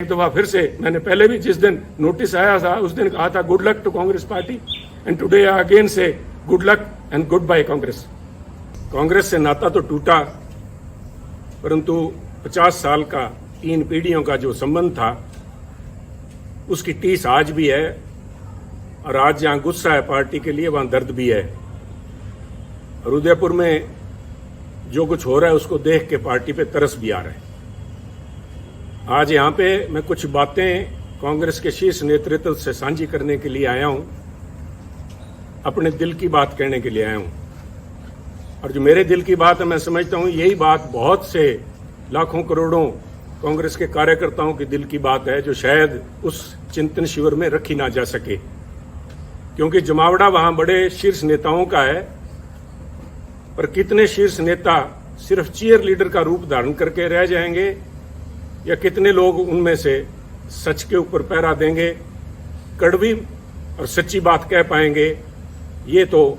एक दफा फिर से मैंने पहले भी जिस दिन नोटिस आया था उस दिन कहा था good luck to Congress party and today I again say good luck and good bye Congress. Congress से नाता तो टूटा, परंतु 50 साल का 3 पीढ़ियों का जो संबंध था उसकी टीस आज भी है, और आज जहां गुस्सा है पार्टी के लिए वहां दर्द भी है। और उदयपुर में जो कुछ हो रहा है उसको देख के पार्टी पे तरस भी आ रहा है। आज यहाँ पे मैं कुछ बातें कांग्रेस के शीर्ष नेतृत्व से साझी करने के लिए आया हूँ, अपने दिल की बात कहने के लिए आया हूँ। और जो मेरे दिल की बात है, मैं समझता हूँ यही बात बहुत से लाखों करोड़ों कांग्रेस के कार्यकर्ताओं की दिल की बात है, जो शायद उस चिंतन शिविर में रखी ना जा सके, क्योंकि जमावड़ा वहां बड़े शीर्ष नेताओं का है, पर कितने शीर्ष नेता सिर्फ चीयर लीडर का रूप धारण करके रह जाएंगे, या कितने लोग उनमें से सच के ऊपर पहरा देंगे, कड़वी और सच्ची बात कह पाएंगे, ये तो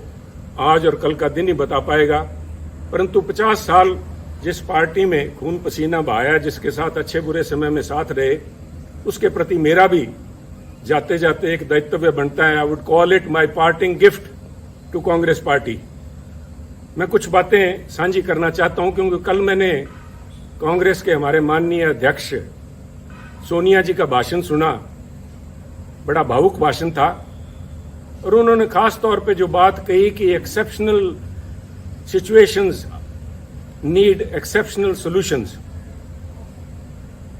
आज और कल का दिन ही बता पाएगा। परंतु 50 साल जिस पार्टी में खून पसीना बहाया, जिसके साथ अच्छे बुरे समय में साथ रहे, उसके प्रति मेरा भी जाते जाते एक दायित्व बनता है। I would call it my parting gift to Congress party. मैं कुछ बातें साझी करना चाहता हूं, क्योंकि कल मैंने कांग्रेस के हमारे माननीय अध्यक्ष सोनिया जी का भाषण सुना। बड़ा भावुक भाषण था, और उन्होंने खास तौर पे जो बात कही कि exceptional situations need exceptional solutions.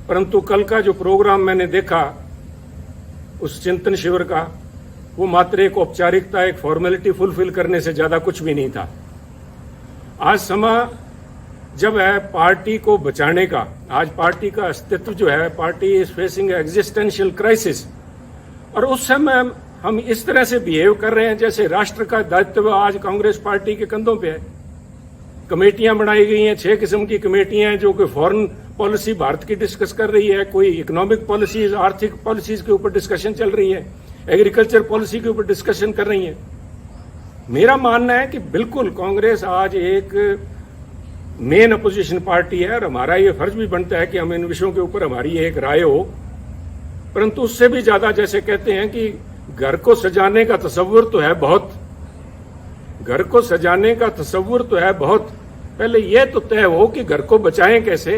परंतु कल का जो प्रोग्राम मैंने देखा उस चिंतन शिविर का, वो मात्र एक औपचारिकता, एक फॉर्मेलिटी फुलफिल करने से ज्यादा कुछ भी नहीं था। आज समय जब है पार्टी को बचाने का, आज पार्टी का अस्तित्व जो है, party is facing existential crisis, और उस समय हम इस तरह से बिहेव कर रहे हैं जैसे राष्ट्र का दायित्व आज कांग्रेस पार्टी के कंधों पे है। कमेटियां बनाई गई हैं, 6 किस्म की कमेटियां हैं, जो कि फॉरेन पॉलिसी भारत की डिस्कस कर रही है, कोई इकोनॉमिक पॉलिसीज, आर्थिक पॉलिसीज के ऊपर डिस्कशन चल रही है, एग्रीकल्चर पॉलिसी के ऊपर डिस्कशन कर रही है। मेरा मानना है कि बिल्कुल कांग्रेस आज एक मेन अपोजिशन पार्टी है, और हमारा ये फर्ज भी बनता है कि हम इन विषयों के ऊपर हमारी एक राय हो। परंतु उससे भी ज्यादा, जैसे कहते हैं कि घर को सजाने का तस्वुर तो है बहुत, घर को सजाने का तस्वुर तो है बहुत, पहले ये तो तय हो कि घर को बचाएं कैसे।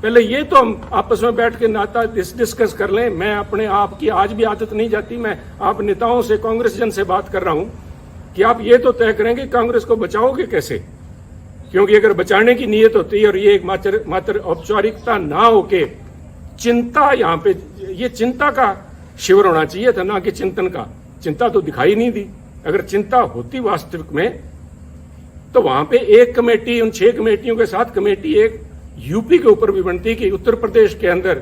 पहले ये तो हम आपस में बैठ के नाता डिस्कस कर लें। मैं अपने आप की आज भी आदत नहीं जाती, मैं आप नेताओं से, कांग्रेस जन से बात कर रहा हूं कि आप ये तो तय करें कि कांग्रेस को बचाओगे कैसे, क्योंकि अगर बचाने की नीयत होती है और ये एक मात्र औपचारिकता ना होके चिंता, यहाँ पे ये चिंता का शिविर होना चाहिए था, ना कि चिंतन का। चिंता तो दिखाई नहीं दी। अगर चिंता होती वास्तविक में, तो वहां पे एक कमेटी, उन 6 कमेटियों के साथ कमेटी एक यूपी के ऊपर भी बनती कि उत्तर प्रदेश के अंदर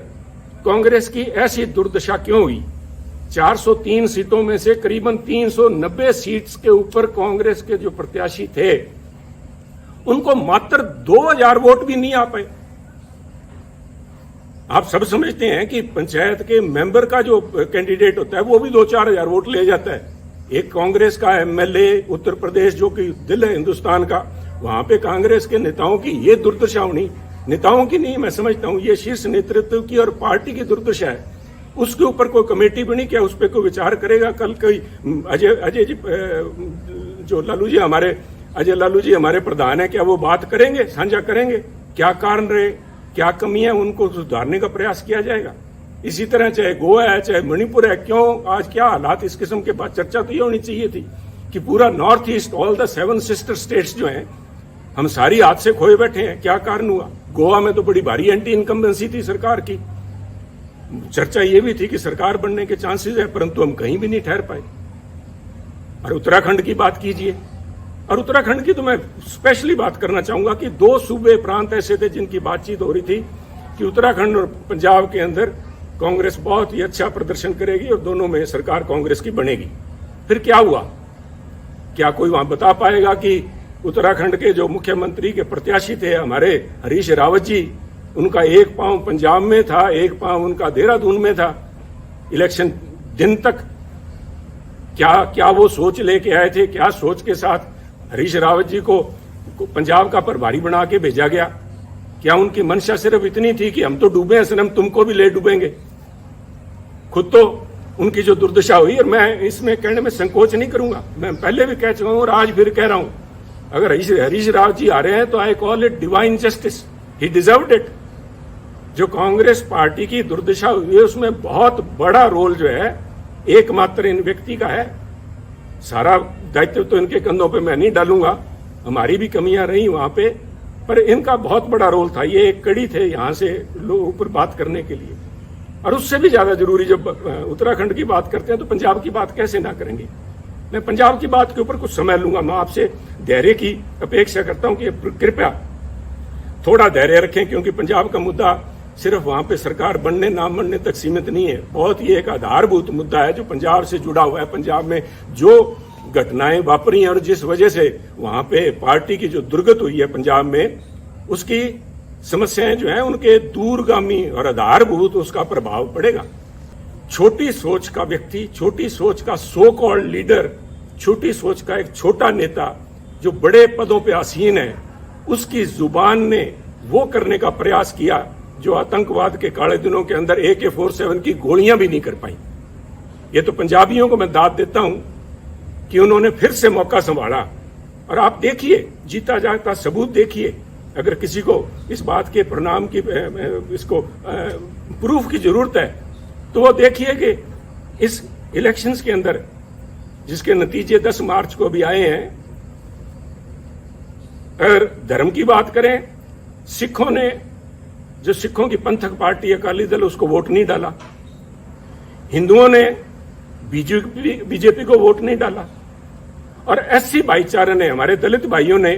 कांग्रेस की ऐसी दुर्दशा क्यों हुई। 403 सीटों में से करीबन 390 सीट्स के ऊपर कांग्रेस के जो प्रत्याशी थे, उनको मात्र 2000 वोट भी नहीं आ पाए। आप सब समझते हैं कि पंचायत के मेंबर का जो कैंडिडेट होता है वो भी 2-4 हजार वोट ले जाता है। एक कांग्रेस का एमएलए उत्तर प्रदेश, जो कि दिल है हिंदुस्तान का, वहां पे कांग्रेस के नेताओं की ये दुर्दशा होनी, नेताओं की नहीं, मैं समझता हूं ये शीर्ष नेतृत्व की और पार्टी की दुर्दशा है। उसके ऊपर कोई कमेटी बनी, क्या उस पर कोई विचार करेगा? कल कोई अजय जी, जो लालू जी हमारे, अजय लालू जी हमारे प्रधान है, क्या वो बात करेंगे, साझा करेंगे क्या कारण रहे, क्या कमियां, उनको सुधारने का प्रयास किया जाएगा। इसी तरह चाहे गोवा है, चाहे मणिपुर है, क्यों आज क्या हालात, इस किस्म के बाद चर्चा तो ये होनी चाहिए थी कि पूरा north east, all the 7 sister states जो हैं, हम सारी हाथ से खोए बैठे हैं। क्या कारण हुआ? गोवा में तो बड़ी भारी एंटी इनकम्बेंसी थी सरकार की, चर्चा ये भी थी कि सरकार बनने के चांसेस है, परंतु हम कहीं भी नहीं ठहर पाए। और उत्तराखंड की बात कीजिए, और उत्तराखंड की तो मैं स्पेशली बात करना चाहूंगा कि 2 सूबे प्रांत ऐसे थे जिनकी बातचीत हो रही थी कि उत्तराखंड और पंजाब के अंदर कांग्रेस बहुत ही अच्छा प्रदर्शन करेगी और दोनों में सरकार कांग्रेस की बनेगी। फिर क्या हुआ? क्या कोई वहां बता पाएगा कि उत्तराखंड के जो मुख्यमंत्री के प्रत्याशी थे हमारे हरीश रावत जी, उनका एक पांव पंजाब में था, एक पांव उनका देहरादून में था इलेक्शन दिन तक। क्या वो सोच लेके आए थे? क्या सोच के साथ हरीश रावत जी को पंजाब का प्रभारी बना के भेजा गया? क्या उनकी मंशा सिर्फ इतनी थी कि हम तो डूबे हैं सनम, तुमको भी ले डूबेंगे? खुद तो उनकी जो दुर्दशा हुई, और मैं इसमें कहने में संकोच नहीं करूंगा, मैं पहले भी कह चुका हूं और आज फिर कह रहा हूं, अगर हरीश राव जी आ रहे हैं तो I call it divine justice, he deserved it. जो कांग्रेस पार्टी की दुर्दशा हुई है उसमें बहुत बड़ा रोल जो है एकमात्र इन व्यक्ति का है। सारा दायित्व तो इनके कंधों पे मैं नहीं डालूंगा, हमारी भी कमियां रही वहां पे, पर इनका बहुत बड़ा रोल था। ये एक कड़ी थे यहां से लोगों पर बात करने के लिए। और उससे भी ज्यादा जरूरी, जब उत्तराखंड की बात करते हैं तो पंजाब की बात कैसे ना करेंगे। मैं पंजाब की बात के ऊपर कुछ समय लूंगा, मैं आपसे धैर्य की अपेक्षा करता हूं कि कृपया थोड़ा धैर्य रखें, क्योंकि पंजाब का मुद्दा सिर्फ वहां पे सरकार बनने ना बनने तक सीमित नहीं है, बहुत ही एक आधारभूत मुद्दा है जो पंजाब से जुड़ा हुआ है। पंजाब में जो घटनाएं वापरी हैं और जिस वजह से वहां पे पार्टी की जो दुर्गत हुई है पंजाब में, उसकी समस्याएं जो हैं उनके दूरगामी और आधारभूत उसका प्रभाव पड़ेगा। छोटी सोच का व्यक्ति, छोटी सोच का सो कॉल्ड लीडर, छोटी सोच का एक छोटा नेता जो बड़े पदों पे आसीन है, उसकी जुबान ने वो करने का प्रयास किया जो आतंकवाद के काले दिनों के अंदर AK-47 की गोलियां भी नहीं कर पाई। ये तो पंजाबियों को मैं दाद देता हूं कि उन्होंने फिर से मौका संभाला। और आप देखिए, जीता जागता सबूत देखिए। अगर किसी को इस बात के परिणाम की इसको प्रूफ की जरूरत है तो वो देखिए कि इस इलेक्शंस के अंदर जिसके नतीजे 10 मार्च को भी आए हैं, अगर धर्म की बात करें, सिखों ने, जो सिखों की पंथक पार्टी अकाली दल, उसको वोट नहीं डाला। हिंदुओं ने बीजेपी को वोट नहीं डाला। और SC भाईचारे ने, हमारे दलित भाइयों ने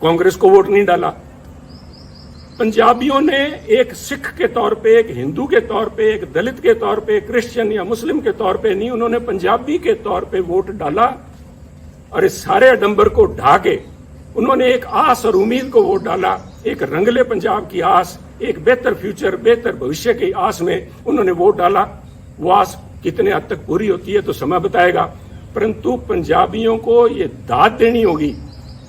कांग्रेस को वोट नहीं डाला। पंजाबियों ने एक सिख के तौर पे, एक हिंदू के तौर पे, एक दलित के तौर पे, क्रिश्चियन या मुस्लिम के तौर पे नहीं, उन्होंने पंजाबी के तौर पे वोट डाला। और इस सारे आडंबर को ढा के उन्होंने एक आस और उम्मीद को वोट डाला, एक रंगले पंजाब की आस, एक बेहतर फ्यूचर, बेहतर भविष्य की आस में उन्होंने वोट डाला। वो आस कितने हद तक पूरी होती है तो समय बताएगा, परंतु पंजाबियों को ये दाद देनी होगी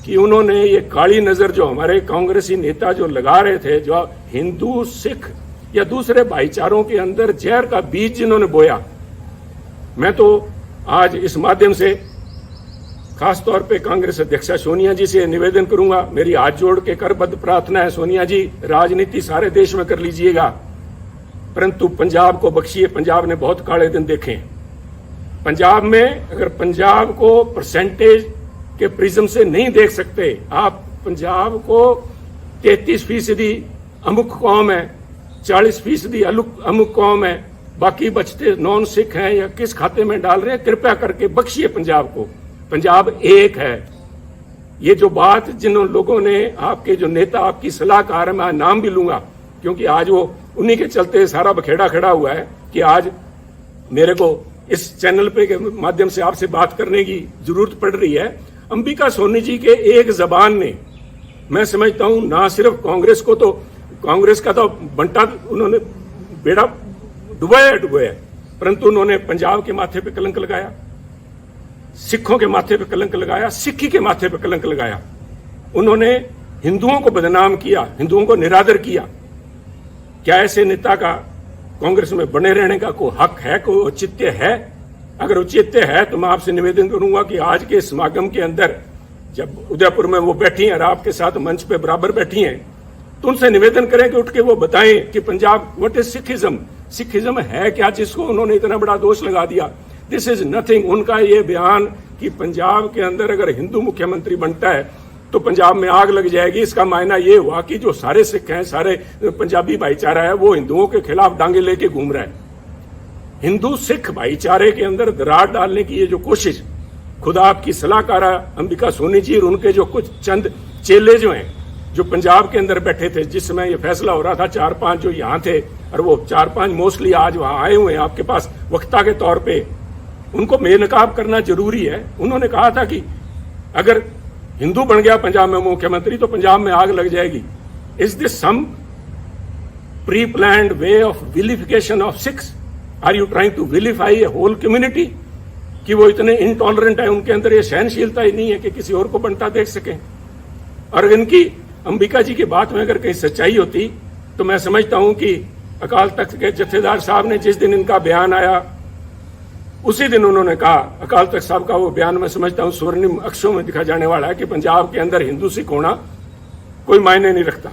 कि उन्होंने ये काली नजर जो हमारे कांग्रेसी नेता जो लगा रहे थे, जो हिंदू, सिख या दूसरे भाईचारों के अंदर जहर का बीज जिन्होंने बोया, मैं तो आज इस माध्यम से खासतौर पे कांग्रेस अध्यक्षा सोनिया जी से निवेदन करूंगा, मेरी हाथ जोड़ के करबद्ध प्रार्थना है, सोनिया जी, राजनीति सारे देश में कर लीजिएगा, परंतु पंजाब को बख्शिए। पंजाब ने बहुत काले दिन देखे हैं। पंजाब में अगर पंजाब को परसेंटेज के प्रिज्म से नहीं देख सकते आप, पंजाब को 33% अमुक कौम है, 40% अमुक कौम है, बाकी बचते नॉन सिख हैं या किस खाते में डाल रहे हैं, कृपया करके बख्शिए पंजाब को। पंजाब एक है। ये जो बात जिन लोगों ने, आपके जो नेता, आपकी सलाहकार है, मैं नाम भी लूंगा क्योंकि आज वो उन्हीं के चलते सारा बखेड़ा खड़ा हुआ है कि आज मेरे को इस चैनल पे के माध्यम से आपसे बात करने की जरूरत पड़ रही है। अंबिका सोनी जी के एक जबान ने, मैं समझता हूं, ना सिर्फ कांग्रेस को, तो कांग्रेस का तो बंटा उन्होंने बेड़ा डुबाया, परंतु उन्होंने पंजाब के माथे पे कलंक लगाया, सिखों के माथे पे कलंक लगाया, सिक्खी के माथे पे कलंक लगाया। उन्होंने हिंदुओं को बदनाम किया, हिंदुओं को निरादर किया। क्या ऐसे नेता का कांग्रेस में बने रहने का कोई हक है, कोई औचित्य है? अगर औचित्य है तो मैं आपसे निवेदन करूंगा कि आज के समागम के अंदर, जब उदयपुर में वो बैठी हैं और आपके साथ मंच पे बराबर बैठी हैं, तो उनसे निवेदन करें कि उठ के वो बताएं कि Punjab, what is Sikhism, Sikhism है क्या, जिसको उन्होंने इतना बड़ा दोष लगा दिया। This is nothing. उनका ये बयान कि पंजाब के अंदर अगर हिंदू मुख्यमंत्री बनता है तो पंजाब में आग लग जाएगी, इसका मायना ये हुआ कि जो सारे सिख हैं, सारे पंजाबी भाईचारा है, वो हिंदुओं के खिलाफ डांगे लेके घूम रहा है। हिंदू सिख भाईचारे के अंदर दरार डालने की ये जो कोशिश, खुदा आपकी सलाहकारा अंबिका सोनी जी और उनके जो कुछ चंद चेले जो हैं, जो पंजाब के अंदर बैठे थे जिस समय ये फैसला हो रहा था, 4-5 जो यहाँ थे, और वो 4-5 मोस्टली आज वहां आए हुए हैं आपके पास वक्ता के तौर पे, उनको बेनकाब करना जरूरी है। उन्होंने कहा था कि अगर हिंदू बन गया पंजाब में मुख्यमंत्री तो पंजाब में आग लग जाएगी। Is this some pre planned way of vilification of Sikhs? Are you trying to vilify a whole community? कि वो इतने इनटॉलरेंट है, उनके अंदर ये सहनशीलता ही नहीं है कि किसी और को बनता देख सकें। और इनकी अंबिका जी की बात में अगर कहीं सच्चाई होती तो मैं समझता हूं कि अकाल तख्त के जत्थेदार साहब ने जिस दिन इनका बयान आया उसी दिन उन्होंने कहा, अकाल तख्त साहब का वो बयान मैं समझता हूं स्वर्णिम अक्षरों में दिखा जाने वाला है कि पंजाब के अंदर हिंदू सिख होना कोई मायने नहीं रखता।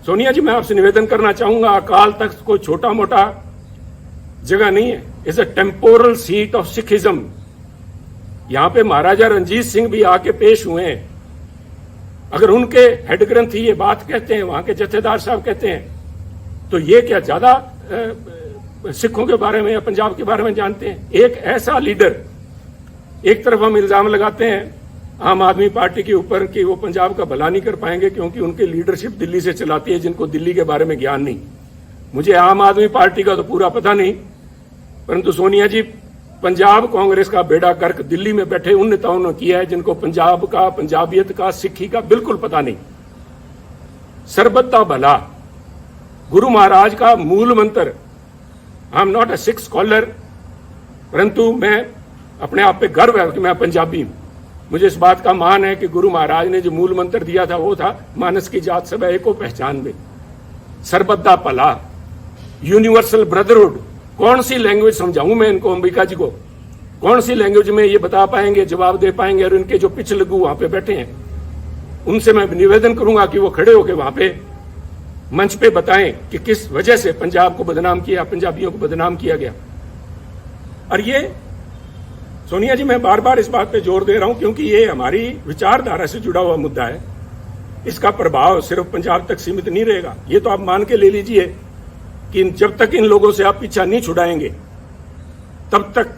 सोनिया जी, मैं आपसे निवेदन करना चाहूंगा, अकाल तख्त कोई छोटा मोटा जगह नहीं है, it's a temporal seat of Sikhism. यहां पे महाराजा रंजीत सिंह भी आके पेश हुए हैं। अगर उनके हेड ग्रंथी ये बात कहते हैं, वहां के जत्थेदार साहब कहते हैं, तो ये क्या ज्यादा सिखों के बारे में या पंजाब के बारे में जानते हैं? एक ऐसा लीडर, एक तरफ हम इल्जाम लगाते हैं आम आदमी पार्टी के ऊपर कि वो पंजाब का भला नहीं कर पाएंगे क्योंकि उनकी लीडरशिप दिल्ली से चलाती है, जिनको दिल्ली के बारे में ज्ञान नहीं। मुझे आम आदमी पार्टी का तो पूरा पता नहीं, परंतु सोनिया जी, पंजाब कांग्रेस का बेड़ा गर्क दिल्ली में बैठे उन नेताओं ने किया है जिनको पंजाब का, पंजाबियत का, सिक्खी का बिल्कुल पता नहीं। सरबत दा भला गुरु महाराज का मूल मंत्र। I am not a Sikh scholar, परंतु मैं अपने आप पे गर्व है कि मैं पंजाबी हूं। मुझे इस बात का मान है कि गुरु महाराज ने जो मूल मंत्र दिया था वो था मानस की जात सब एको पहचान में, सरबत दा भला, यूनिवर्सल ब्रदरहुड। कौन सी लैंग्वेज समझाऊं मैं इनको, अंबिका जी को? कौन सी लैंग्वेज में ये बता पाएंगे, जवाब दे पाएंगे? और इनके जो पिछलगू वहां पे बैठे हैं उनसे मैं निवेदन करूंगा कि वो खड़े होकर वहां पे मंच पे बताएं कि किस वजह से पंजाब को बदनाम किया, पंजाबियों को बदनाम किया गया। और ये सोनिया जी, मैं बार बार इस बात पे जोर दे रहा हूं क्योंकि ये हमारी विचारधारा से जुड़ा हुआ मुद्दा है। इसका प्रभाव सिर्फ पंजाब तक सीमित नहीं रहेगा। ये तो आप मान के ले लीजिए कि जब तक इन लोगों से आप पीछा नहीं छुड़ाएंगे तब तक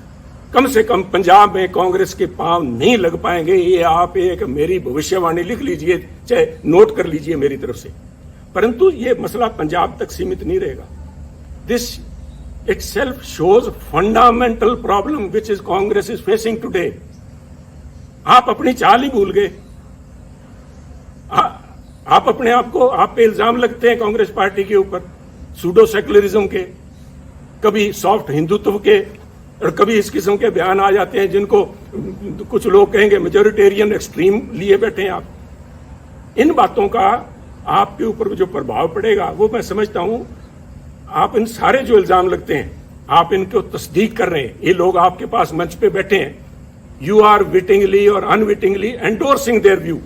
कम से कम पंजाब में कांग्रेस के पांव नहीं लग पाएंगे। ये आप एक मेरी भविष्यवाणी लिख लीजिए, चाहे नोट कर लीजिए मेरी तरफ से। परंतु ये मसला पंजाब तक सीमित नहीं रहेगा। This itself shows fundamental problem which is Congress is facing today. आप अपनी चाल ही भूल गए। आप अपने आप को, आप पे इल्जाम लगते हैं कांग्रेस पार्टी के ऊपर सूडो सेकुलरिज्म के, कभी सॉफ्ट हिंदुत्व के, और कभी इस किस्म के बयान आ जाते हैं जिनको कुछ लोग कहेंगे मेजोरिटेरियन एक्सट्रीम लिए बैठे हैं आप। इन बातों का आपके ऊपर जो प्रभाव पड़ेगा वो मैं समझता हूं। आप इन सारे जो इल्जाम लगते हैं आप इनको तस्दीक कर रहे हैं। ये लोग आपके पास मंच पे बैठे हैं, यू आर विटिंगली और अनविटिंगली एंडोर्सिंग देयर व्यू।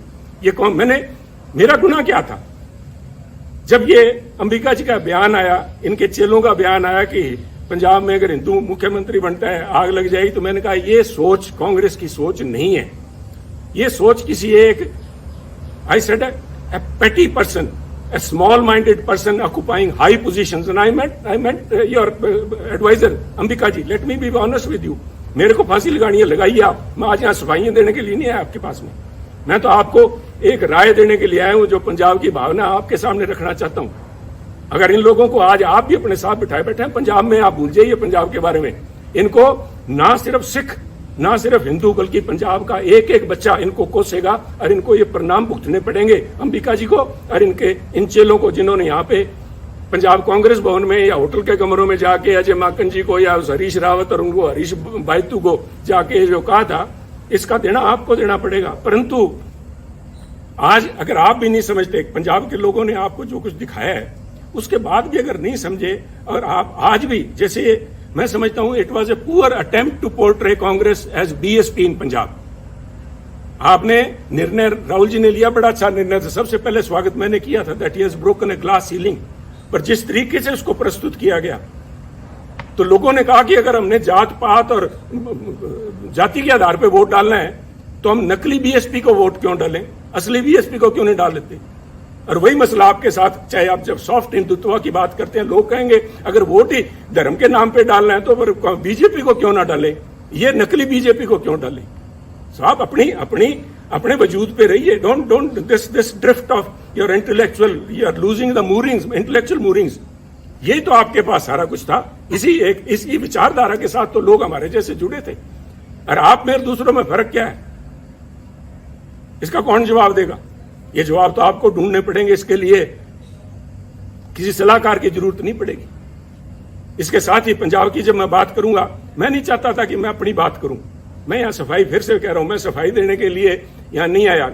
ये कौन, मेरा गुनाह क्या था? जब ये अंबिका जी का बयान आया, इनके चेलों का बयान आया कि पंजाब में अगर हिंदू मुख्यमंत्री बनता है आग लग जाएगी, तो मैंने कहा ये सोच कांग्रेस की सोच नहीं है। ये सोच किसी एक, I said a petty person, a small-minded person occupying high positions, and I meant your advisor, Ambika ji. Let me be honest with you. मेरे को फांसी लगानी है, लगाइए आप। मैं आज यहाँ सफाइयां देने के लिए नहीं आया आपके पास में। मैं तो आपको एक राय देने के लिए आया हूँ, जो पंजाब की भावना आपके सामने रखना चाहता हूँ। अगर इन लोगों को आज आप भी अपने साथ बिठाए बैठे हैं पंजाब में, आप भूल जाइए पंजाब के बारे में। इनको ना सिर्फ सिख, ना सिर्फ हिंदू, बल्कि पंजाब का एक एक बच्चा इनको कोसेगा और इनको ये परिणाम भुगतने पड़ेंगे, अंबिका जी को और इनके इन चेलों को, जिन्होंने यहाँ पे पंजाब कांग्रेस भवन में या होटल के कमरों में जाके अजय माकन जी को या हरीश रावत और उनको हरीश बायतू को जाके जो कहा था, इसका देना आपको देना पड़ेगा। परंतु आज अगर आप भी नहीं समझते, पंजाब के लोगों ने आपको जो कुछ दिखाया है उसके बाद भी अगर नहीं समझे, और आप आज भी, जैसे मैं समझता हूं it was a poor attempt to portray Congress as BSP in Punjab. आपने निर्णय, राहुल जी ने लिया, बड़ा अच्छा निर्णय था, सबसे पहले स्वागत मैंने किया था, that he has broken a glass ceiling. पर जिस तरीके से उसको प्रस्तुत किया गया, तो लोगों ने कहा कि अगर हमने जात पात और जाति के आधार पर वोट डालना है तो हम नकली बीएसपी को वोट क्यों डालें, असली बीएसपी को क्यों नहीं डाल लेते? और वही मसला आपके साथ, चाहे आप जब सॉफ्ट हिंदुत्व की बात करते हैं, लोग कहेंगे अगर वोट ही धर्म के नाम पे डालना है तो फिर बीजेपी को क्यों ना डालें, ये नकली बीजेपी को क्यों डालें? सो आप अपने वजूद पे रहिए। Don't this drift of your intellectual, you are losing the moorings, intellectual moorings. यही तो आपके पास सारा कुछ था। इसी विचारधारा के साथ तो लोग हमारे जैसे जुड़े थे। और आप में दूसरों में फर्क क्या है, इसका कौन जवाब देगा? ये जवाब तो आपको ढूंढने पड़ेंगे। इसके लिए किसी सलाहकार की जरूरत नहीं पड़ेगी। इसके साथ ही पंजाब की जब मैं बात करूंगा, मैं नहीं चाहता था कि मैं अपनी बात करूं। मैं यहां सफाई, फिर से कह रहा हूं, मैं सफाई देने के लिए यहां नहीं आया।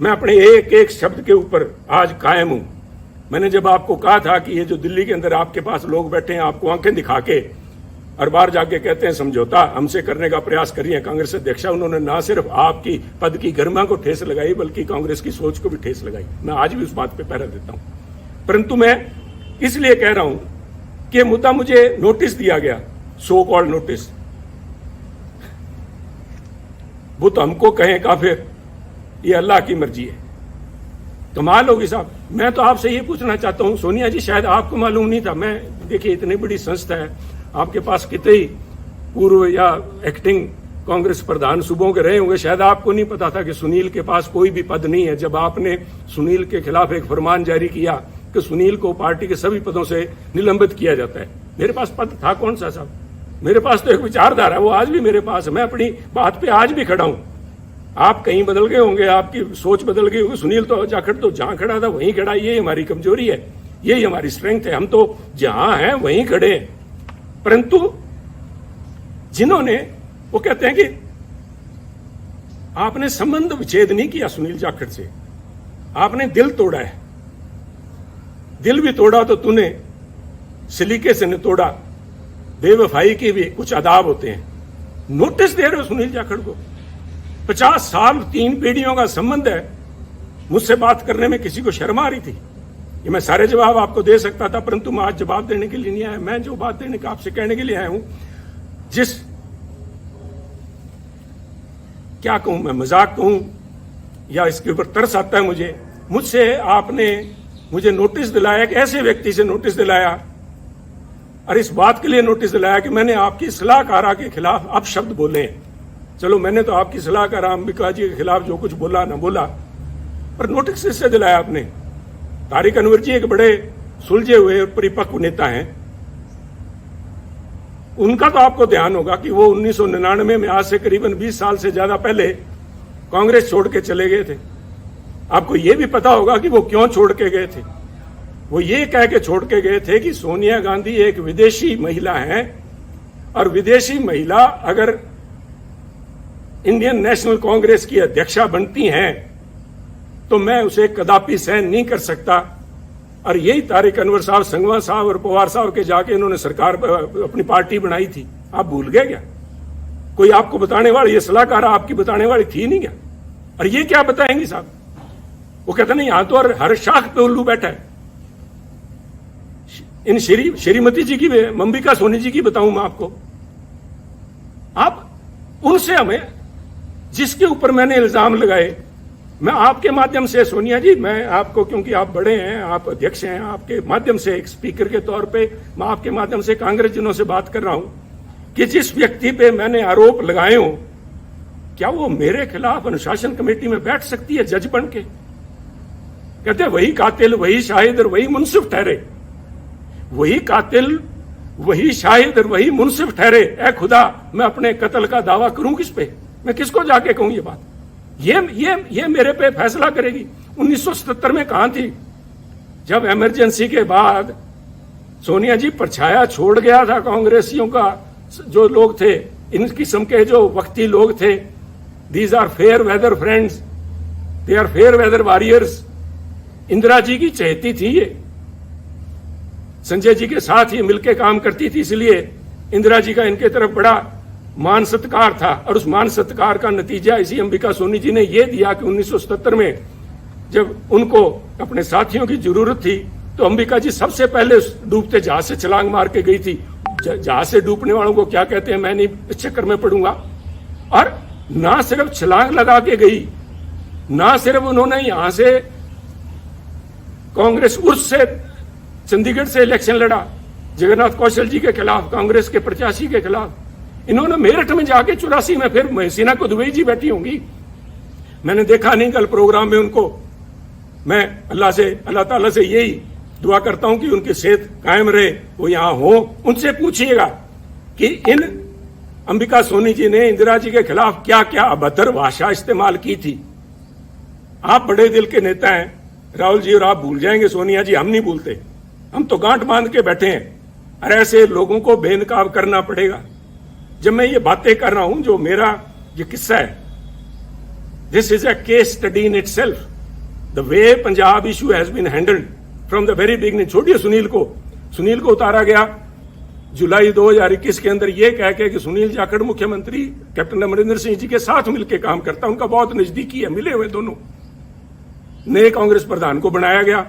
मैं अपने एक एक शब्द के ऊपर आज कायम हूं। मैंने जब आपको कहा था कि ये जो दिल्ली के अंदर आपके पास लोग बैठे हैं, आपको आंखें दिखा के और बाहर जाके कहते हैं समझौता हमसे करने का प्रयास करिए कांग्रेस अध्यक्षा, उन्होंने ना सिर्फ आपकी पद की गरिमा को ठेस लगाई बल्कि कांग्रेस की सोच को भी ठेस लगाई। मैं आज भी उस बात पे पहरा देता हूं। परंतु मैं इसलिए कह रहा हूं कि मुद्दा मुझे नोटिस दिया गया, सो कॉल्ड नोटिस, वो तो हमको कहें काफिर, ये अल्लाह की मर्जी है। कमाल होगी साहब। मैं तो आपसे ये पूछना चाहता हूं, सोनिया जी शायद आपको मालूम नहीं था, मैं देखिए इतनी बड़ी संस्था है, आपके पास कितने ही पूर्व या एक्टिंग कांग्रेस प्रधान सूबों के रहे होंगे, शायद आपको नहीं पता था कि सुनील के पास कोई भी पद नहीं है। जब आपने सुनील के खिलाफ एक फरमान जारी किया कि सुनील को पार्टी के सभी पदों से निलंबित किया जाता है, मेरे पास पद था कौन सा साहब? मेरे पास तो एक विचारधारा है, वो आज भी मेरे पास है। मैं अपनी बात पे आज भी खड़ा हूं। आप कहीं बदल गए होंगे, आपकी सोच बदल गई होगी। सुनील तो जाखड़ तो जहां खड़ा था वहीं खड़ा। ये हमारी कमजोरी है, यही हमारी स्ट्रेंथ है। हम तो जहां हैं वहीं खड़े हैं। परंतु जिन्होंने, वो कहते हैं कि आपने संबंध विच्छेद नहीं किया सुनील जाखड़ से, आपने दिल तोड़ा है। दिल भी तोड़ा तो तूने सलीके से न तोड़ा, बेवफाई के भी कुछ आदाब होते हैं। नोटिस दे रहे हो सुनील जाखड़ को, 50 साल 3 पीढ़ियों का संबंध है। मुझसे बात करने में किसी को शर्म आ रही थी? ये मैं सारे जवाब आपको दे सकता था, परंतु मैं आज जवाब देने के लिए नहीं आया। मैं जो बात देने का आपसे कहने के लिए आया हूं, जिस क्या कहूं मैं, मजाक कहूं या इसके ऊपर तरस आता है मुझे, मुझसे आपने मुझे नोटिस दिलाया, कि ऐसे व्यक्ति से नोटिस दिलाया, और इस बात के लिए नोटिस दिलाया कि मैंने आपकी सलाहकारा के खिलाफ अपशब्द बोले हैं। चलो मैंने तो आपकी सलाहकार अंबिका जी के खिलाफ जो कुछ बोला ना बोला, पर नोटिस इससे दिलाया आपने। तारिक अनवर जी एक बड़े सुलझे हुए और परिपक्व नेता हैं, उनका तो आपको ध्यान होगा कि वो 1999 में, आज से करीबन 20 साल से ज्यादा पहले, कांग्रेस छोड़ के चले गए थे। आपको ये भी पता होगा कि वो क्यों छोड़ के गए थे। वो ये कह के छोड़ के गए थे कि सोनिया गांधी एक विदेशी महिला है, और विदेशी महिला अगर इंडियन नेशनल कांग्रेस की अध्यक्षा बनती हैं तो मैं उसे कदापि सहन नहीं कर सकता। और यही तारिक अनवर साहब, संगवा साहब और पवार साहब के जाके इन्होंने सरकार अपनी पार्टी बनाई थी। आप भूल गए क्या? कोई आपको बताने वाली, ये सलाहकार आपकी बताने वाली थी नहीं क्या? और ये क्या बताएंगी साहब? वो कहते नहीं, यहां तो हर शाख पे उल्लू बैठा है। इन श्रीमती जी की, अंबिका सोनी जी की बताऊं मैं आपको, आप उनसे हमें, जिसके ऊपर मैंने इल्जाम लगाए, मैं आपके माध्यम से, सोनिया जी, मैं आपको, क्योंकि आप बड़े हैं, आप अध्यक्ष हैं, आपके माध्यम से एक स्पीकर के तौर पे मैं आपके माध्यम से कांग्रेस जनों से बात कर रहा हूं कि जिस व्यक्ति पे मैंने आरोप लगाए हो, क्या वो मेरे खिलाफ अनुशासन कमेटी में बैठ सकती है जज बन के? कहते वही कातिल, वही शाहिद और वही मुंसिफ ठहरे। वही कातिल, वही शाहिद और वही मुंसिफ ठहरे। ए खुदा, मैं अपने कत्ल का दावा करूं किस पे? मैं किसको जाके कहूं ये बात? ये मेरे पे फैसला करेगी। 1977 में कहां थी जब इमरजेंसी के बाद सोनिया जी परछाया छोड़ गया था कांग्रेसियों का? जो लोग थे, इन किस्म के जो वक्ती लोग थे, these are fair weather friends, they are fair weather warriors. Indira ji की चहेती थी ये, संजय जी के साथ ये मिलकर काम करती थी, इसलिए इंदिरा जी का इनके तरफ बड़ा मान सत्कार था। और उस मान सत्कार का नतीजा इसी अंबिका सोनी जी ने यह दिया कि 1977 में जब उनको अपने साथियों की जरूरत थी तो अंबिका जी सबसे पहले उस डूबते जहाज से छलांग मार के गई थी। जहाज से डूबने वालों को क्या कहते हैं मैं नहीं इस चक्कर में पड़ूंगा। और ना सिर्फ छलांग लगा के गई, ना सिर्फ उन्होंने यहां से कांग्रेस उर्स से चंडीगढ़ से इलेक्शन लड़ा जगन्नाथ कौशल जी के खिलाफ, कांग्रेस के प्रत्याशी के खिलाफ। इन्होंने मेरठ में जाके 84 में, फिर महसीना को दुबई जी बैठी होंगी, मैंने देखा नहीं कल प्रोग्राम में उनको। मैं अल्लाह ताला से यही दुआ करता हूं कि उनकी सेहत कायम रहे, वो यहां हो। उनसे पूछिएगा कि इन अंबिका सोनी जी ने इंदिरा जी के खिलाफ क्या क्या अभद्र भाषा इस्तेमाल की थी। आप बड़े दिल के नेता हैं राहुल जी, और आप भूल जाएंगे सोनिया जी, हम नहीं भूलते। हम तो गांठ बांध के बैठे हैं, और ऐसे लोगों को बेनकाब करना पड़ेगा। जब मैं ये बातें कर रहा हूं, जो मेरा ये किस्सा है, this is a case study in itself. The way Punjab issue has been handled from the very beginning. छोड़िए सुनील को उतारा गया जुलाई 2021 के अंदर ये कह के कि सुनील जाखड़ मुख्यमंत्री कैप्टन अमरिंदर सिंह जी के साथ मिलकर काम करता, उनका बहुत नजदीकी है, मिले हुए दोनों। नए कांग्रेस प्रधान को बनाया गया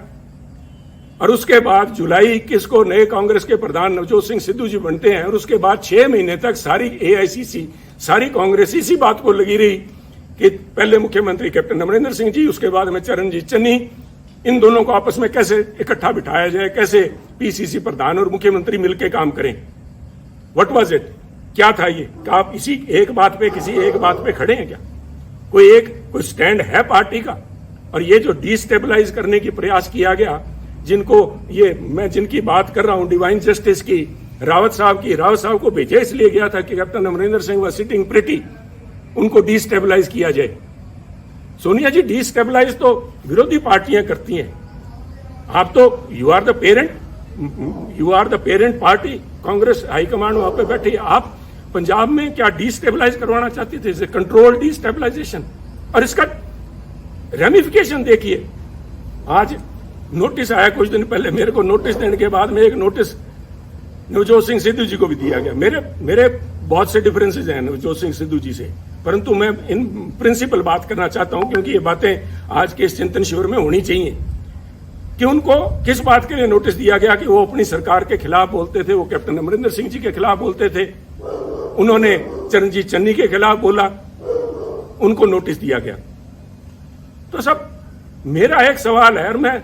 और उसके बाद जुलाई 21 को नए कांग्रेस के प्रधान नवजोत सिंह सिद्धू जी बनते हैं और उसके बाद 6 महीने तक सारी एआईसीसी, सारी कांग्रेस इसी बात को लगी रही कि पहले मुख्यमंत्री कैप्टन अमरिंदर सिंह जी, उसके बाद में चरणजीत चन्नी, इन दोनों को आपस में कैसे इकट्ठा बिठाया जाए, कैसे पीसीसी प्रधान और मुख्यमंत्री मिलकर काम करें। व्हाट वाज इट, क्या था ये? क्या आप इसी एक बात पे, किसी एक बात पे खड़े हैं क्या? कोई स्टैंड है पार्टी का? और ये जो डिस्टेबलाइज करने की प्रयास किया गया, मैं जिनकी बात कर रहा हूं डिवाइन जस्टिस की, रावत साहब को भेजा इसलिए गया था कि कैप्टन अमरिंदर सिंह व सिटिंग प्रिटी, उनको डिस्टेबलाइज किया जाए। सोनिया जी, डिस्टेबलाइज तो विरोधी पार्टियां करती हैं, आप तो you are the parent party, Congress high command वहां पे बैठी, आप पंजाब में क्या डिस्टेबलाइज करवाना चाहती थे? Control destabilisation. और इसका रेमिफिकेशन देखिए, आज नोटिस आया कुछ दिन पहले, मेरे को नोटिस देने के बाद में एक नोटिस नवजोत सिंह सिद्धू जी को भी दिया गया। मेरे बहुत से डिफरेंसेज हैं नवजोत सिंह सिद्धू जी से, परंतु मैं इन प्रिंसिपल बात करना चाहता हूं क्योंकि ये बातें आज के इस चिंतन शिविर में होनी चाहिए कि उनको किस बात के लिए नोटिस दिया गया कि वो अपनी सरकार के खिलाफ बोलते थे, वो कैप्टन अमरिंदर सिंह जी के खिलाफ बोलते थे, उन्होंने चरणजीत चन्नी के खिलाफ बोला, उनको नोटिस दिया गया। तो सब मेरा एक सवाल है, और मैं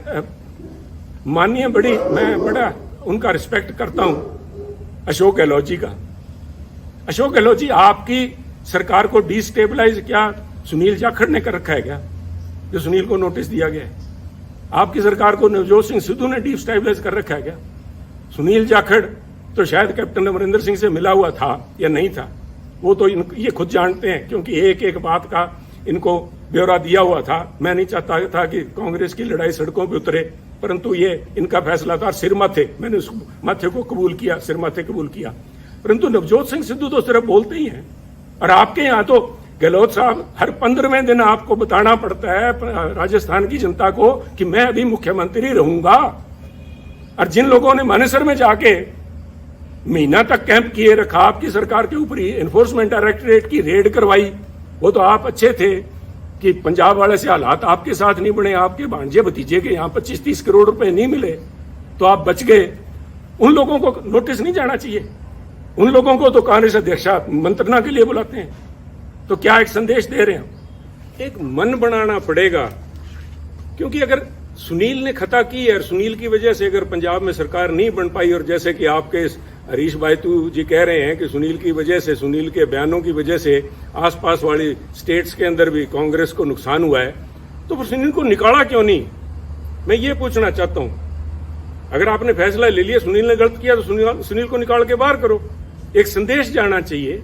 बड़ा उनका रिस्पेक्ट करता हूं, अशोक गहलोत जी का। अशोक गहलोत जी, आपकी सरकार को डिस्टेबलाइज क्या सुनील जाखड़ ने कर रखा है क्या, जो सुनील को नोटिस दिया गया है? आपकी सरकार को नवजोत सिंह सिद्धू ने डिस्टेबलाइज कर रखा है क्या? सुनील जाखड़ तो शायद कैप्टन अमरिंदर सिंह से मिला हुआ था या नहीं था, वो तो ये खुद जानते हैं, क्योंकि एक एक बात का इनको ब्यौरा दिया हुआ था। मैं नहीं चाहता था कि कांग्रेस की लड़ाई सड़कों पर उतरे, परंतु ये इनका फैसला था। सिर माथे, मैंने उस माथे को कबूल किया, सिर माथे कबूल किया, परंतु नवजोत सिंह सिद्धू तो सिर्फ बोलते ही हैं। और आपके यहाँ तो गहलोत साहब हर 15वें दिन आपको बताना पड़ता है राजस्थान की जनता को कि मैं अभी मुख्यमंत्री रहूंगा। और जिन लोगों ने मानेसर में जाके महीना तक कैंप किए रखा, आपकी सरकार के ऊपर ही एनफोर्समेंट डायरेक्टरेट की रेड करवाई, वो तो आप अच्छे थे कि पंजाब वाले से हालात आपके साथ नहीं बने, आपके भांजे भतीजे के यहाँ 25-30 करोड़ रुपए नहीं मिले तो आप बच गए। उन लोगों को नोटिस नहीं जाना चाहिए? उन लोगों को तो कांग्रेस अध्यक्ष मंत्रणा के लिए बुलाते हैं। तो क्या एक संदेश दे रहे हैं? एक मन बनाना पड़ेगा, क्योंकि अगर सुनील ने खता की है और सुनील की वजह से अगर पंजाब में सरकार नहीं बन पाई, और जैसे कि आपके हरीश बायतू जी कह रहे हैं कि सुनील की वजह से, सुनील के बयानों की वजह से आसपास वाली स्टेट्स के अंदर भी कांग्रेस को नुकसान हुआ है, तो फिर सुनील को निकाला क्यों नहीं? मैं ये पूछना चाहता हूं। अगर आपने फैसला ले लिया सुनील ने गलत किया तो सुनील को निकाल के बाहर करो। एक संदेश जाना चाहिए।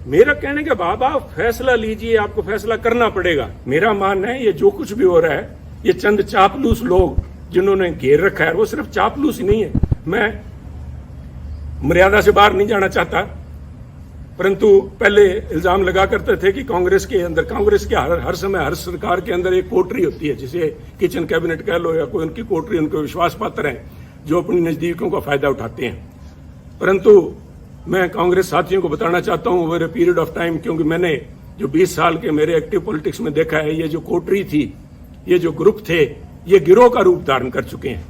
मेरा कहने के बाद आप फैसला लीजिए, आपको फैसला करना पड़ेगा। मेरा मानना है ये जो कुछ भी हो रहा है, ये चंद चापलूस लोग जिन्होंने घेर रखा है, वो सिर्फ चापलूस ही नहीं है। मैं मर्यादा से बाहर नहीं जाना चाहता, परंतु पहले इल्जाम लगा करते थे कि कांग्रेस के हर समय हर सरकार के अंदर एक कोटरी होती है, जिसे किचन कैबिनेट कह लो या कोई उनकी कोटरी, उनके विश्वास पात्र हैं जो अपनी नजदीकों का फायदा उठाते हैं। परंतु मैं कांग्रेस साथियों को बताना चाहता हूं over a period of time, क्योंकि मैंने जो 20 साल के मेरे एक्टिव पॉलिटिक्स में देखा है, ये जो कोटरी थी, ये जो ग्रुप थे, ये गिरोह का रूप धारण कर चुके हैं।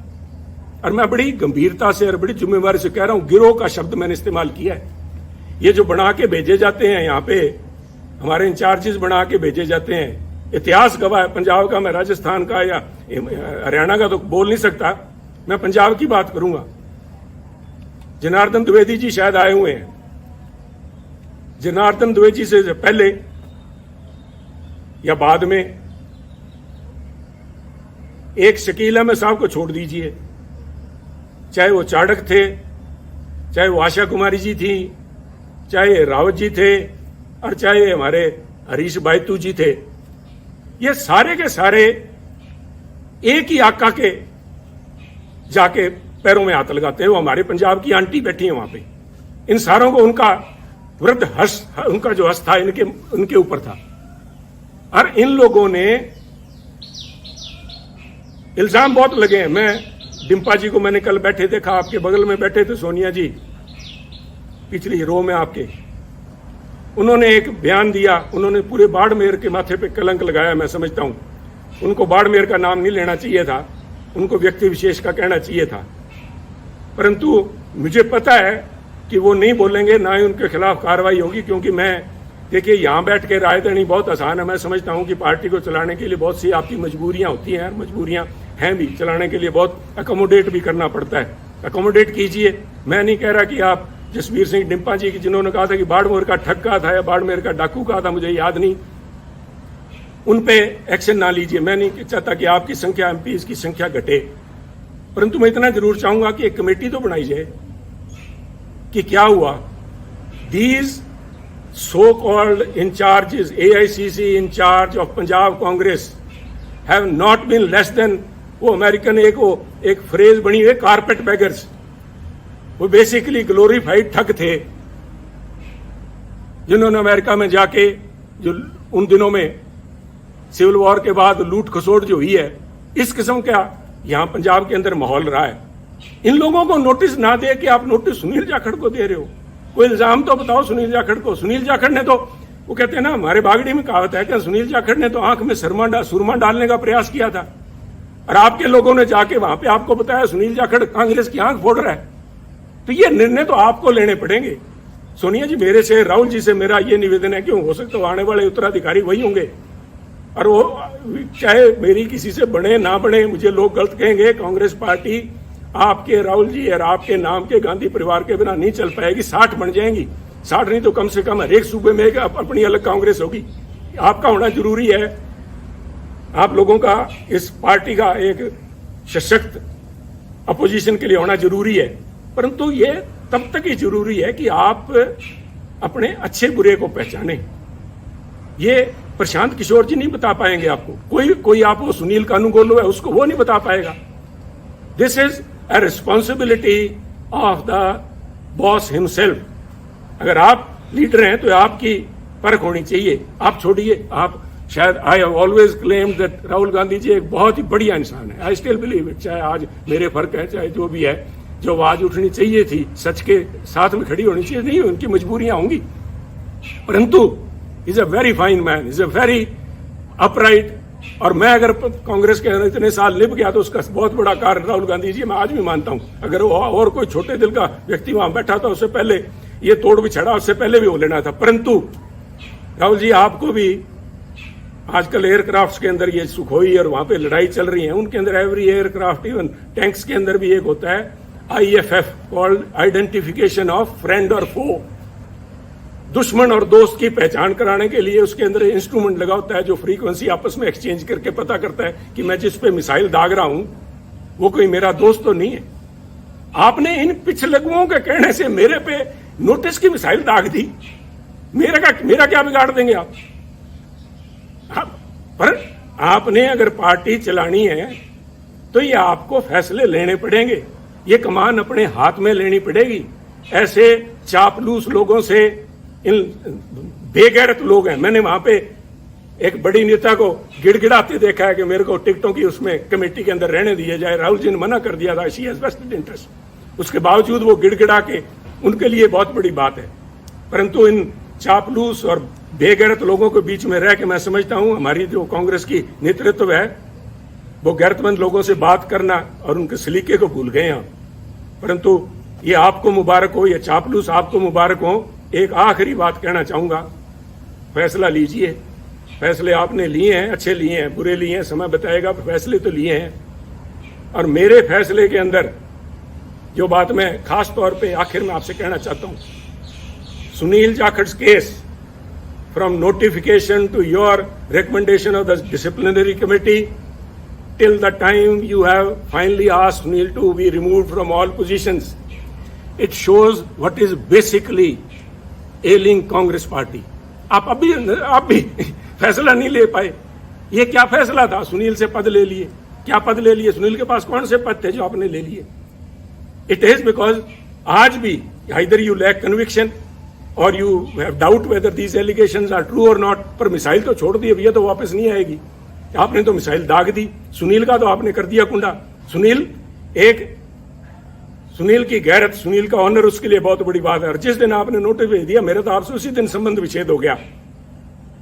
और मैं बड़ी गंभीरता से और बड़ी जिम्मेवारी से कह रहा हूं, गिरोह का शब्द मैंने इस्तेमाल किया है। ये जो बना के भेजे जाते हैं यहाँ पे, हमारे इंचार्जेस बना के भेजे जाते हैं, इतिहास गवाह है पंजाब का, मैं राजस्थान का या हरियाणा का तो बोल नहीं सकता, मैं पंजाब की बात करूंगा। जनार्दन द्विवेदी जी शायद आए हुए हैं। जनार्दन द्विवेदी से पहले या बाद में एक शकील अहमद साहब को छोड़ दीजिए, चाहे वो चाणक्य थे, चाहे वो आशा कुमारी जी थी, चाहे रावत जी थे, और चाहे हमारे हरीश बायतू जी थे, ये सारे के सारे एक ही आका के जाके पैरों में हाथ लगाते हैं। वो हमारे पंजाब की आंटी बैठी है वहां पे, इन सारों को उनका वृद्ध हर्ष, उनका जो हर्ष था इनके ऊपर था। और इन लोगों ने इल्जाम बहुत लगे हैं। मैं डिम्पा जी को मैंने कल बैठे देखा, आपके बगल में बैठे थे सोनिया जी, पिछली रो में आपके। उन्होंने एक बयान दिया, उन्होंने पूरे बाड़मेर के माथे पे कलंक लगाया। मैं समझता हूं उनको बाड़मेर का नाम नहीं लेना चाहिए था, उनको व्यक्ति विशेष का कहना चाहिए था। परंतु मुझे पता है कि वो नहीं बोलेंगे, ना ही उनके खिलाफ कार्रवाई होगी, क्योंकि मैं देखिए यहाँ बैठ के राय देनी बहुत आसान है। मैं समझता हूँ कि पार्टी को चलाने के लिए बहुत सी आपकी मजबूरियां होती हैं, मजबूरियां हैं भी, चलाने के लिए बहुत अकोमोडेट भी करना पड़ता है। अकोमोडेट कीजिए। मैं नहीं कह रहा कि आप जसबीर सिंह डिम्पा जी की, जिन्होंने कहा था कि बाड़मेर का ठग्गा था या बाड़मेर का डाकू कहा था, मुझे याद नहीं, उन पे एक्शन ना लीजिए। मैं नहीं चाहता कि आपकी संख्या, एमपीज की संख्या घटे, परंतु मैं इतना जरूर चाहूंगा कि एक कमेटी तो बनाई जाए कि क्या हुआ। These so called incharges, AICC incharge of Punjab Congress have not been less than, वो अमेरिकन एक फ्रेज बनी है, कारपेट बैगर्स। वो बेसिकली ग्लोरीफाइड ठग थे, जिन्होंने अमेरिका में जाके, जो उन दिनों में सिविल वॉर के बाद लूट खसोट जो हुई है, इस किस्म का यहां पंजाब के अंदर माहौल रहा है। इन लोगों को नोटिस ना दे कि आप नोटिस सुनील जाखड़ को दे रहे हो। कोई इल्जाम तो बताओ सुनील जाखड़ को। सुनील जाखड़ ने तो, वो कहते हैं ना, हमारे बागड़ी में कहावत है कि सुनील जाखड़ ने तो आंख में सुरमा डालने का प्रयास किया था, और आपके लोगों ने जाके वहां पे आपको बताया सुनील जाखड़ कांग्रेस की आंख फोड़ रहा है। तो ये निर्णय तो आपको लेने पड़ेंगे। सोनिया जी, मेरे से, राहुल जी से मेरा ये निवेदन है कि हो सकता है आने वाले उत्तराधिकारी वही होंगे, और वो चाहे मेरी किसी से बने ना बने, मुझे लोग गलत कहेंगे, कांग्रेस पार्टी आपके, राहुल जी और आपके नाम के गांधी परिवार के बिना नहीं चल पाएगी। 60 बन जाएंगी, 60 नहीं तो कम से कम हर एक सूबे में अपनी अलग कांग्रेस होगी। आपका होना जरूरी है, आप लोगों का इस पार्टी का एक सशक्त अपोजिशन के लिए होना जरूरी है। परंतु ये तब तक ही जरूरी है कि आप अपने अच्छे बुरे को पहचाने। ये प्रशांत किशोर जी नहीं बता पाएंगे आपको, कोई आप वो सुनील कानूनगोलो है उसको वो नहीं बता पाएगा। This is a responsibility of the boss himself. अगर आप लीडर हैं तो आपकी परख होनी चाहिए। आप छोड़िए, आप शायद, I have always claimed that Rahul Gandhi ji एक बहुत ही बढ़िया इंसान है। I still believe it. चाहे आज मेरे फर्क है, चाहे जो भी है, जो आवाज उठनी चाहिए थी, सच के साथ में खड़ी होनी चाहिए, नहीं, उनकी मजबूरियां होंगी, परंतु is a very fine man, is a very upright. और मैं अगर कांग्रेस के इतने साल निभ गया तो उसका बहुत बड़ा कारण राहुल गांधी जी, मैं आज भी मानता हूं। अगर वो और कोई छोटे दिल का व्यक्ति वहां बैठा था, उससे पहले ये तोड़ बिछड़ा, उससे पहले भी हो लेना था। परंतु राहुल जी, आपको भी आजकल एयरक्राफ्ट के अंदर ये सुखोई और वहां पे लड़ाई चल रही है, उनके अंदर एवरी एयरक्राफ्ट, इवन टैंक्स के अंदर भी एक होता है IFF, called identification of friend और फो। दुश्मन और दोस्त की पहचान कराने के लिए उसके अंदर इंस्ट्रूमेंट लगा होता है, जो फ्रीक्वेंसी आपस में एक्सचेंज करके पता करता है कि मैं जिस पे मिसाइल दाग रहा हूं वो कोई मेरा दोस्त तो नहीं है। आपने इन पिछलगुओं के कहने से मेरे पे नोटिस की मिसाइल दाग दी, मेरा क्या बिगाड़ देंगे आप? पर आपने अगर पार्टी चलानी है तो ये आपको फैसले लेने पड़ेंगे, ये कमान अपने हाथ में लेनी पड़ेगी। ऐसे चापलूस लोगों से, इन बेगैरत लोग हैं। मैंने वहां पे एक बड़ी नेता को गिड़गिड़ाते देखा है कि मेरे को टिकटों की उसमें कमेटी के अंदर रहने दिया जाए। राहुल जी ने मना कर दिया था, शी हैज वेस्टेड इंटरेस्ट। उसके बावजूद वो गिड़गिड़ा के, उनके लिए बहुत बड़ी बात है। परंतु इन चापलूस और बेगैरत लोगों के बीच में रह के मैं समझता हूं हमारी जो कांग्रेस की नेतृत्व है वो गैरतमंद लोगों से बात करना और उनके सलीके को भूल गए हैं। परंतु ये आपको मुबारक हो, ये चापलूस आपको मुबारक हो। एक आखिरी बात कहना चाहूंगा, फैसला लीजिए। फैसले आपने लिए हैं, अच्छे लिए हैं, बुरे लिए हैं, समय बताएगा, फैसले तो लिए हैं। और मेरे फैसले के अंदर जो बात मैं खास तौर पे आखिर में आपसे कहना चाहता हूं, Sunil Jakhar's case from notification to your recommendation of the disciplinary committee till the time you have finally asked Sunil to be removed from all positions, it shows what is basically ailing Congress party. आप भी फैसला नहीं ले पाए। ये क्या फैसला था? सुनील से पद ले लिए। क्या पद ले लिए? सुनील के पास कौन से पद थे जो आपने ले लिए? इट इज बिकॉज आज भी either you lack conviction और you have doubt whether these allegations are true और नॉट। पर मिसाइल तो छोड़ दिए भैया, तो वापस नहीं आएगी। आपने तो मिसाइल दाग दी, सुनील का तो आपने कर दिया कुंडा। सुनील की गैरत, सुनील का ऑनर उसके लिए बहुत बड़ी बात है। और जिस दिन आपने नोटिस भेज दिया, मेरा तो आपसे उसी दिन संबंध विच्छेद हो गया।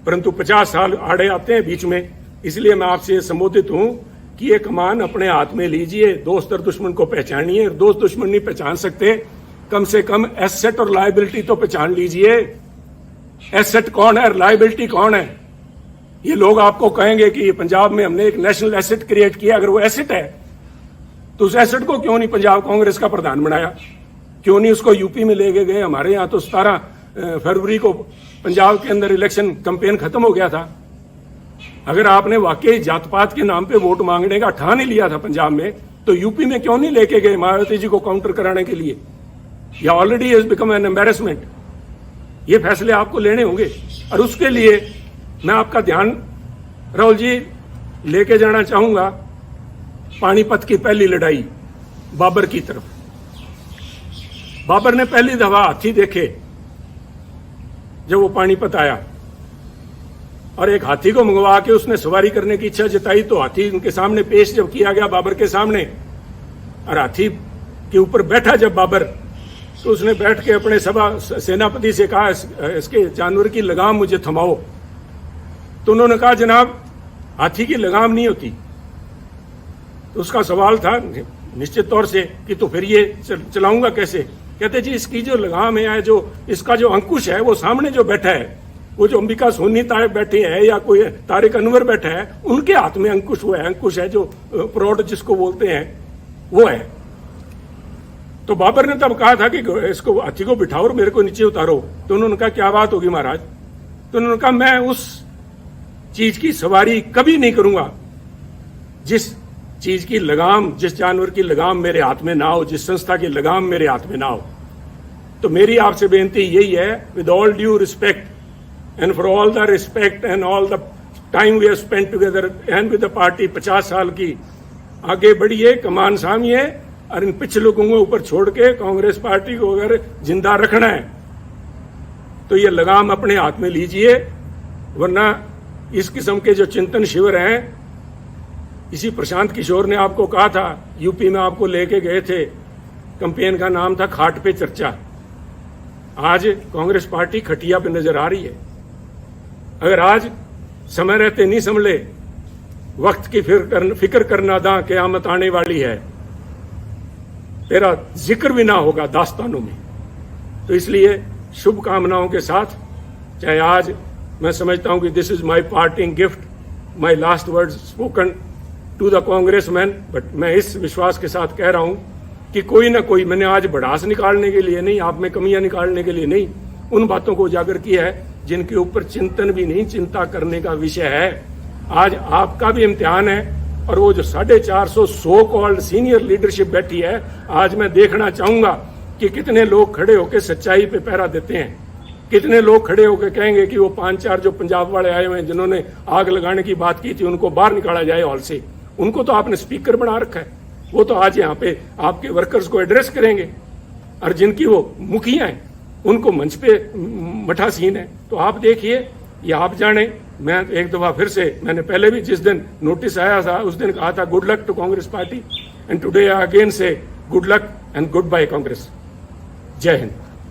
परंतु 50 साल आड़े आते हैं बीच में, इसलिए मैं आपसे संबोधित हूं कि ये कमान अपने हाथ में लीजिए, दोस्त और दुश्मन को पहचानिए। दोस्त दुश्मन नहीं पहचान सकते, कम से कम एसेट और लायबिलिटी तो पहचान लीजिए। एसेट कौन है और लायबिलिटी कौन है? ये लोग आपको कहेंगे कि पंजाब में हमने एक नेशनल एसेट क्रिएट किया। अगर वो एसेट है तो उस एसेट को क्यों नहीं पंजाब कांग्रेस का प्रधान बनाया? क्यों नहीं उसको यूपी में ले गए? हमारे यहाँ तो 17 फरवरी को पंजाब के अंदर इलेक्शन कैंपेन खत्म हो गया था। अगर आपने वाकई जात पात के नाम पे वोट मांगने का ठान ही लिया था पंजाब में, तो यूपी में क्यों नहीं लेके गए मायावती जी को काउंटर कराने के लिए? या already has become an embarrassment. ये फैसले आपको लेने होंगे और उसके लिए मैं आपका ध्यान, राहुल जी, लेके जाना चाहूंगा पानीपत की पहली लड़ाई बाबर की तरफ। बाबर ने पहली दफा हाथी देखे जब वो पानीपत आया, और एक हाथी को मंगवा के उसने सवारी करने की इच्छा जताई। तो हाथी उनके सामने पेश जब किया गया बाबर के सामने, और हाथी के ऊपर बैठा जब बाबर, तो उसने बैठ के अपने सेनापति से कहा, इसके जानवर की लगाम मुझे थमाओ। तो उन्होंने कहा, जनाब हाथी की लगाम नहीं होती। तो उसका सवाल था निश्चित तौर से कि तो फिर ये चलाऊंगा कैसे? कहते जी, इसकी जो लगाम है, जो इसका जो अंकुश है, वो सामने जो बैठा है, वो जो अंबिका सोनी तारे बैठे हैं या कोई तारिक अनवर बैठा है, उनके हाथ में अंकुश वो है। अंकुश है जो प्रौढ़ जिसको बोलते हैं, वो है। तो बाबर ने तब कहा था कि इसको हाथी को बिठाओ और मेरे को नीचे उतारो। तो उन्होंने कहा, क्या बात होगी महाराज? तो उन्होंने कहा, मैं उस चीज की सवारी कभी नहीं करूंगा जिस चीज की लगाम, जिस जानवर की लगाम मेरे हाथ में ना हो, जिस संस्था की लगाम मेरे हाथ में ना हो। तो मेरी आपसे बेनती यही है, with all due respect and for all the respect and all the time we have spent together and with the party, 50 साल की, आगे बढ़िए, कमान सामिए और इन पिछले लोगों को ऊपर छोड़ के कांग्रेस पार्टी को अगर जिंदा रखना है तो ये लगाम अपने हाथ में लीजिए। वरना इस किस्म के जो चिंतन शिविर हैं, इसी प्रशांत किशोर ने आपको कहा था, यूपी में आपको लेके गए थे, कैंपेन का नाम था खाट पे चर्चा। आज कांग्रेस पार्टी खटिया पे नजर आ रही है। अगर आज समय रहते नहीं संभले, वक्त की फिक्र करना दा क़यामत आने वाली है, तेरा जिक्र भी ना होगा दास्तानों में। तो इसलिए शुभकामनाओं के साथ, चाहे आज मैं समझता हूं कि this is my parting gift, my last word spoken to the Congress man, but मैं इस विश्वास के साथ कह रहा हूं कि कोई ना कोई, मैंने आज भड़ास निकालने के लिए नहीं, आप में कमियां निकालने के लिए नहीं, उन बातों को उजागर किया है जिनके ऊपर चिंतन भी नहीं, चिंता करने का विषय है। आज आपका भी इम्तिहान है, और वो जो 450 सो कॉल्ड सीनियर लीडरशिप बैठी है, आज मैं देखना चाहूंगा कि कितने लोग खड़े होकर सच्चाई पे पहरा देते हैं, कितने लोग खड़े होकर कहेंगे कि वो 5-4 जो पंजाब वाले आए हुए हैं जिन्होंने आग लगाने की बात की थी, उनको बाहर निकाला जाए हॉल से। उनको तो आपने स्पीकर बना रखा है, वो तो आज यहाँ पे आपके वर्कर्स को एड्रेस करेंगे, और जिनकी वो मुखिया हैं उनको मंच पे मठासीन है। तो आप देखिए, या आप जाने, मैं एक दफा फिर से, मैंने पहले भी जिस दिन नोटिस आया था उस दिन कहा था good luck to Congress party, and today I again say good luck and good bye Congress. जय हिंद।